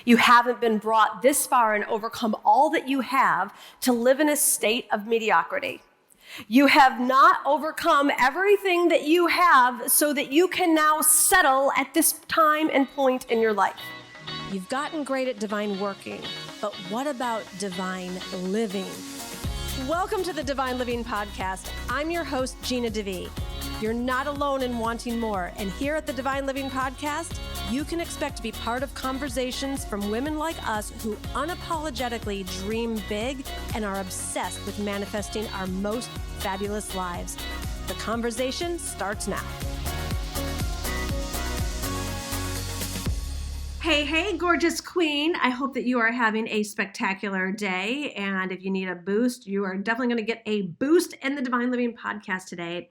You haven't been brought this far and overcome all that you have to live in a state of mediocrity. You have not overcome everything that you have so that you can now settle at this time and point in your life. You've gotten great at divine working, but what about divine living? Welcome to the Divine Living Podcast. I'm your host, Gina DeVee. You're not alone in wanting more, and here at the Divine Living Podcast, you can expect to be part of conversations from women like us who unapologetically dream big and are obsessed with manifesting our most fabulous lives. The conversation starts now. Hey, gorgeous queen. I hope that you are having a spectacular day. And if you need a boost, you are definitely going to get a boost in the Divine Living Podcast today.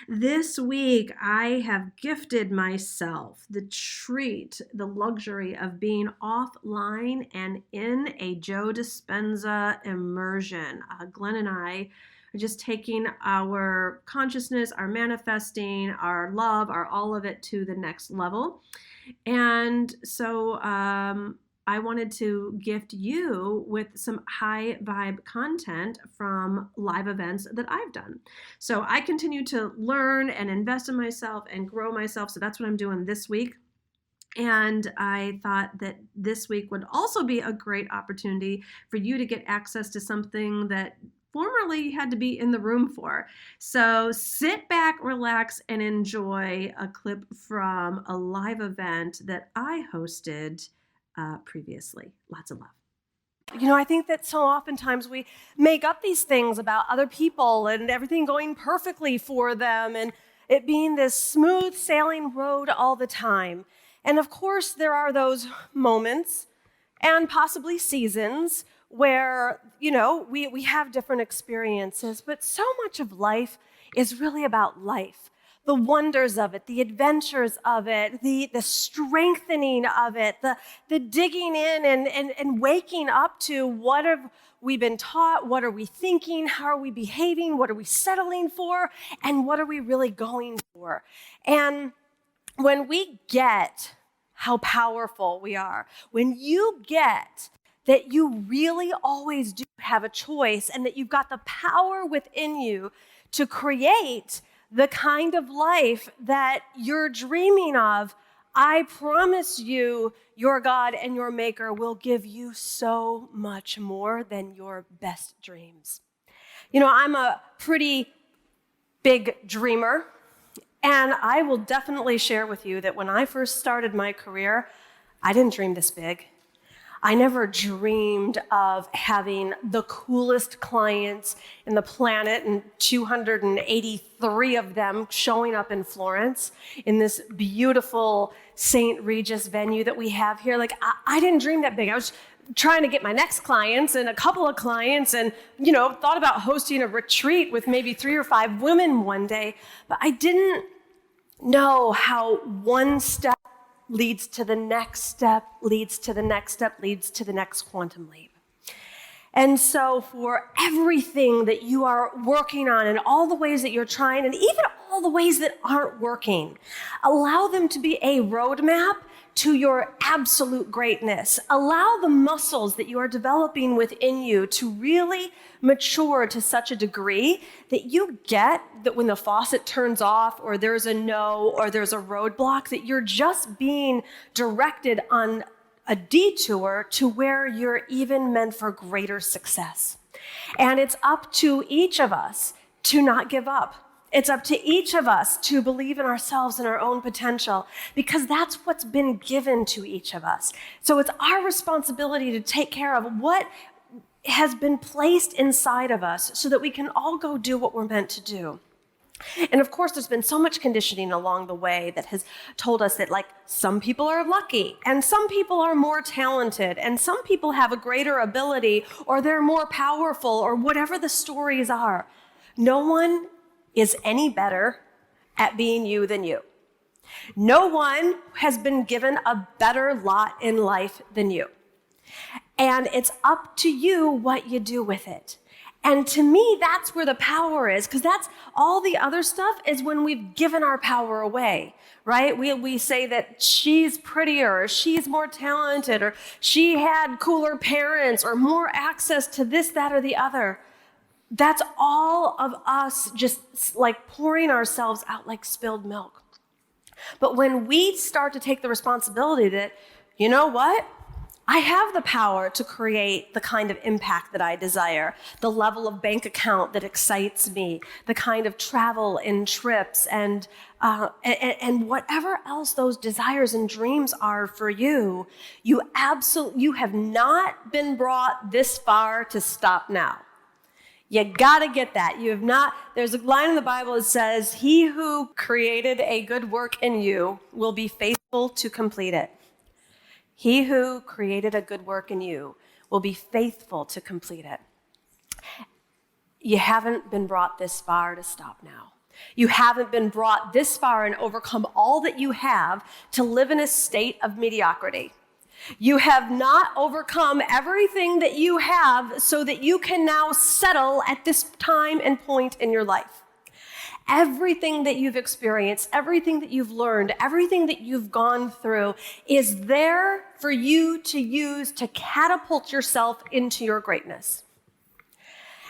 This week, I have gifted myself the treat, the luxury of being offline and in a Joe Dispenza immersion. Glenn and I are just taking our consciousness, our manifesting, our love, our all of it to the next level. And so I wanted to gift you with some high vibe content from live events that I've done. So I continue to learn and invest in myself and grow myself. So that's what I'm doing this week. And I thought that this week would also be a great opportunity for you to get access to something that formerly you had to be in the room for. So sit back, relax, and enjoy a clip from a live event that I hosted previously. Lots of love. You know, I think that so oftentimes we make up these things about other people and everything going perfectly for them and it being this smooth sailing road all the time. And of course, there are those moments and possibly seasons where, you know, we have different experiences, but so much of life is really about life. The wonders of it, the adventures of it, the strengthening of it, the digging in and waking up to what have we been taught, what are we thinking, how are we behaving, what are we settling for, and what are we really going for. And when we get how powerful we are, when you get that you really always do have a choice and that you've got the power within you to create the kind of life that you're dreaming of, I promise you, your God and your Maker will give you so much more than your best dreams. You know, I'm a pretty big dreamer, and I will definitely share with you that when I first started my career, I didn't dream this big. I never dreamed of having the coolest clients in the planet and 283 of them showing up in Florence in this beautiful St. Regis venue that we have here. Like, I didn't dream that big. I was trying to get my next clients and a couple of clients and, you know, thought about hosting a retreat with maybe 3 or 5 women one day. But I didn't know how one step leads to the next step, leads to the next step, leads to the next quantum leap. And so for everything that you are working on and all the ways that you're trying and even all the ways that aren't working, allow them to be a roadmap to your absolute greatness. Allow the muscles that you are developing within you to really mature to such a degree that you get that when the faucet turns off or there's a no or there's a roadblock, that you're just being directed on a detour to where you're even meant for greater success. And it's up to each of us to not give up. It's up to each of us to believe in ourselves and our own potential, because that's what's been given to each of us. So it's our responsibility to take care of what has been placed inside of us so that we can all go do what we're meant to do. And of course, there's been so much conditioning along the way that has told us that, like, some people are lucky and some people are more talented and some people have a greater ability or they're more powerful or whatever the stories are. No one is any better at being you than you. No one has been given a better lot in life than you. And it's up to you what you do with it. And to me, that's where the power is, because that's all the other stuff is when we've given our power away, right? We say that she's prettier, or she's more talented, or she had cooler parents, or more access to this, that, or the other. That's all of us just like pouring ourselves out like spilled milk. But when we start to take the responsibility that, you know what? I have the power to create the kind of impact that I desire, the level of bank account that excites me, the kind of travel and trips and whatever else those desires and dreams are for you. You have not been brought this far to stop now. You gotta get that. You have not. There's a line in the Bible that says, "He who created a good work in you will be faithful to complete it." He who created a good work in you will be faithful to complete it. You haven't been brought this far to stop now. You haven't been brought this far and overcome all that you have to live in a state of mediocrity. You have not overcome everything that you have so that you can now settle at this time and point in your life. Everything that you've experienced, everything that you've learned, everything that you've gone through is there for you to use to catapult yourself into your greatness.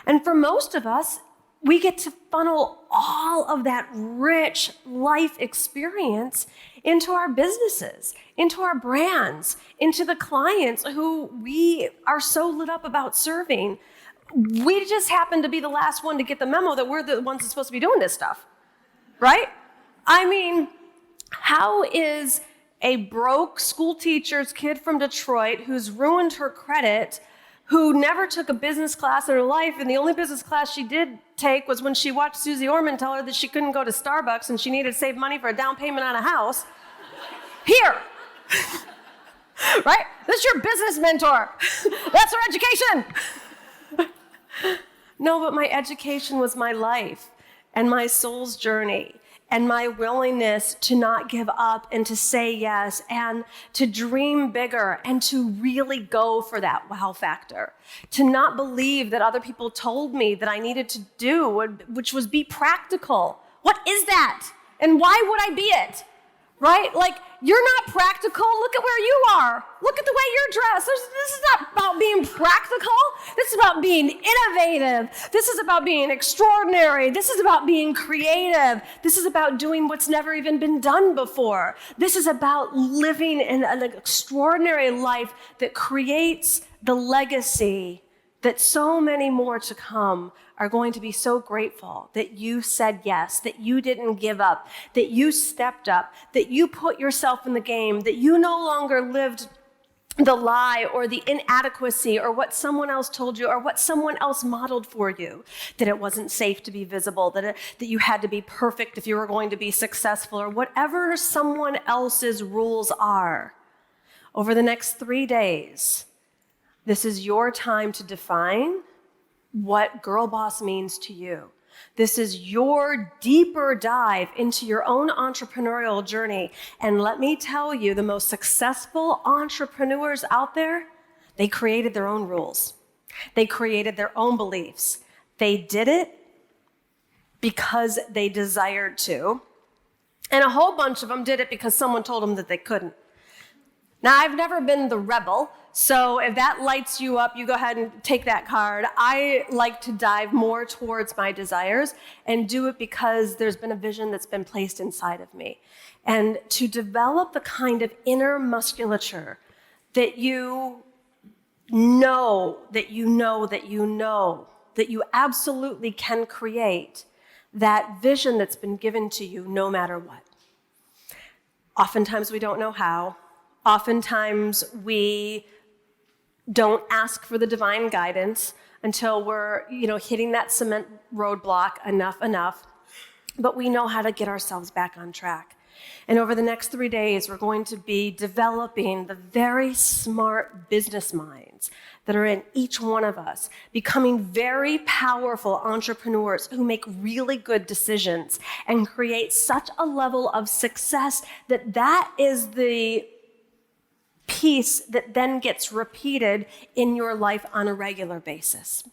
And for most of us, we get to funnel all of that rich life experience into our businesses, into our brands, into the clients who we are so lit up about serving. We just happen to be the last one to get the memo that we're the ones that's supposed to be doing this stuff, right? I mean, how is a broke school teacher's kid from Detroit who's ruined her credit, who never took a business class in her life, and the only business class she did take was when she watched Susie Orman tell her that she couldn't go to Starbucks and she needed to save money for a down payment on a house. Here, right? This is your business mentor. That's her education. No, but my education was my life and my soul's journey and my willingness to not give up and to say yes and to dream bigger and to really go for that wow factor. To not believe that other people told me that I needed to do, which was be practical. What is that? And why would I be it? Right? Like, you're not practical. Look at where you are. Look at the way you're dressed. This is not about being practical. This is about being innovative. This is about being extraordinary. This is about being creative. This is about doing what's never even been done before. This is about living in an extraordinary life that creates the legacy that so many more to come are going to be so grateful that you said yes, that you didn't give up, that you stepped up, that you put yourself in the game, that you no longer lived the lie or the inadequacy or what someone else told you or what someone else modeled for you, that it wasn't safe to be visible, that you had to be perfect if you were going to be successful, or whatever someone else's rules are. Over the next 3 days, this is your time to define what girl boss means to you. This is your deeper dive into your own entrepreneurial journey. And let me tell you, the most successful entrepreneurs out there, they created their own rules. They created their own beliefs. They did it because they desired to. And a whole bunch of them did it because someone told them that they couldn't. Now, I've never been the rebel, so if that lights you up, you go ahead and take that card. I like to dive more towards my desires and do it because there's been a vision that's been placed inside of me. And to develop the kind of inner musculature that you know, that you absolutely can create that vision that's been given to you no matter what. Oftentimes we don't know how. Oftentimes we don't ask for the divine guidance until we're, hitting that cement roadblock enough. But we know how to get ourselves back on track. And over the next 3 days, we're going to be developing the very smart business minds that are in each one of us, becoming very powerful entrepreneurs who make really good decisions and create such a level of success that is the piece that then gets repeated in your life on a regular basis,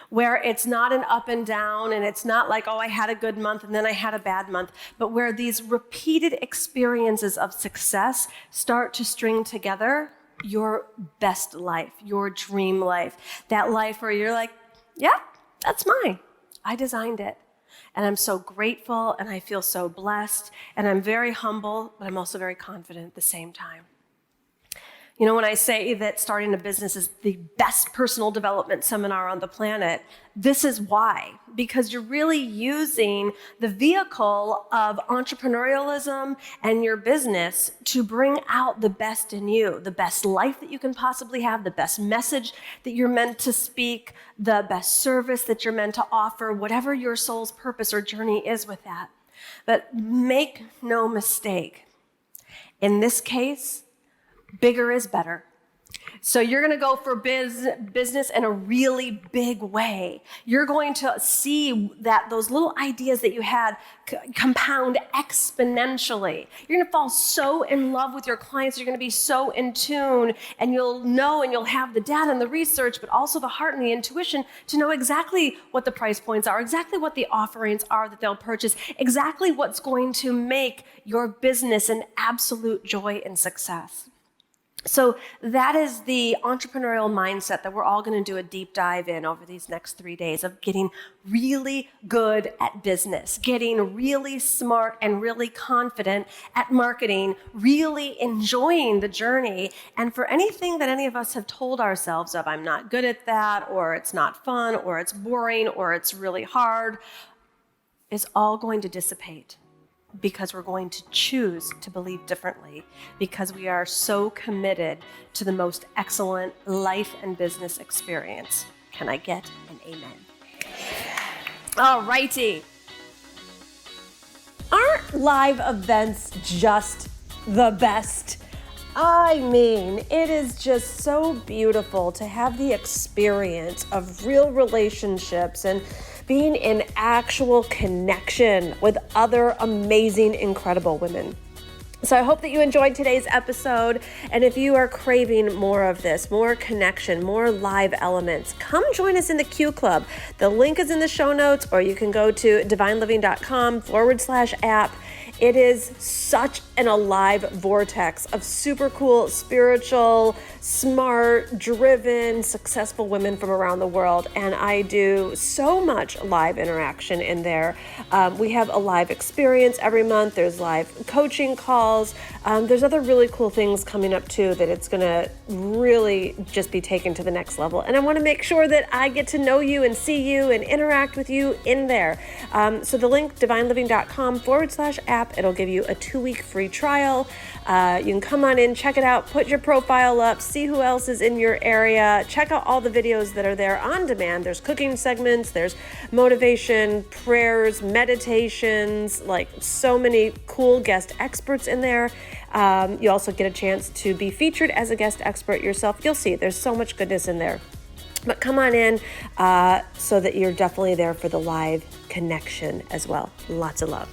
where it's not an up and down, and it's not like, oh, I had a good month and then I had a bad month, but where these repeated experiences of success start to string together your best life, your dream life, that life where you're like, yeah, that's mine. I designed it. And I'm so grateful, and I feel so blessed, and I'm very humble, but I'm also very confident at the same time. You know, when I say that starting a business is the best personal development seminar on the planet, this is why. Because you're really using the vehicle of entrepreneurialism and your business to bring out the best in you, the best life that you can possibly have, the best message that you're meant to speak, the best service that you're meant to offer, whatever your soul's purpose or journey is with that. But make no mistake, in this case, bigger is better. So you're going to go for business in a really big way. You're going to see that those little ideas that you had compound exponentially. You're going to fall so in love with your clients. You're going to be so in tune, and you'll know, and you'll have the data and the research, but also the heart and the intuition to know exactly what the price points are, exactly what the offerings are that they'll purchase, exactly what's going to make your business an absolute joy and success. So that is the entrepreneurial mindset that we're all going to do a deep dive in over these next 3 days, of getting really good at business, getting really smart and really confident at marketing, really enjoying the journey. And for anything that any of us have told ourselves of, I'm not good at that, or it's not fun, or it's boring, or it's really hard, is all going to dissipate. Because we're going to choose to believe differently, because we are so committed to the most excellent life and business experience. Can I get an amen? All righty. Aren't live events just the best? I mean, it is just so beautiful to have the experience of real relationships and being in actual connection with other amazing, incredible women. So I hope that you enjoyed today's episode. And if you are craving more of this, more connection, more live elements, come join us in the Q Club. The link is in the show notes, or you can go to divineliving.com/app. It is such an alive vortex of super cool, spiritual, smart, driven, successful women from around the world. And I do so much live interaction in there. We have a live experience every month. There's live coaching calls. There's other really cool things coming up too that it's going to really just be taken to the next level. And I want to make sure that I get to know you and see you and interact with you in there. So the link, divineliving.com/app. It'll give you a 2-week free trial. You can come on in, check it out, put your profile up, see who else is in your area, check out all the videos that are there on demand. There's cooking segments, there's motivation, prayers, meditations, like so many cool guest experts in there. You also get a chance to be featured as a guest expert yourself. You'll see there's so much goodness in there. But come on in so that you're definitely there for the live connection as well. Lots of love.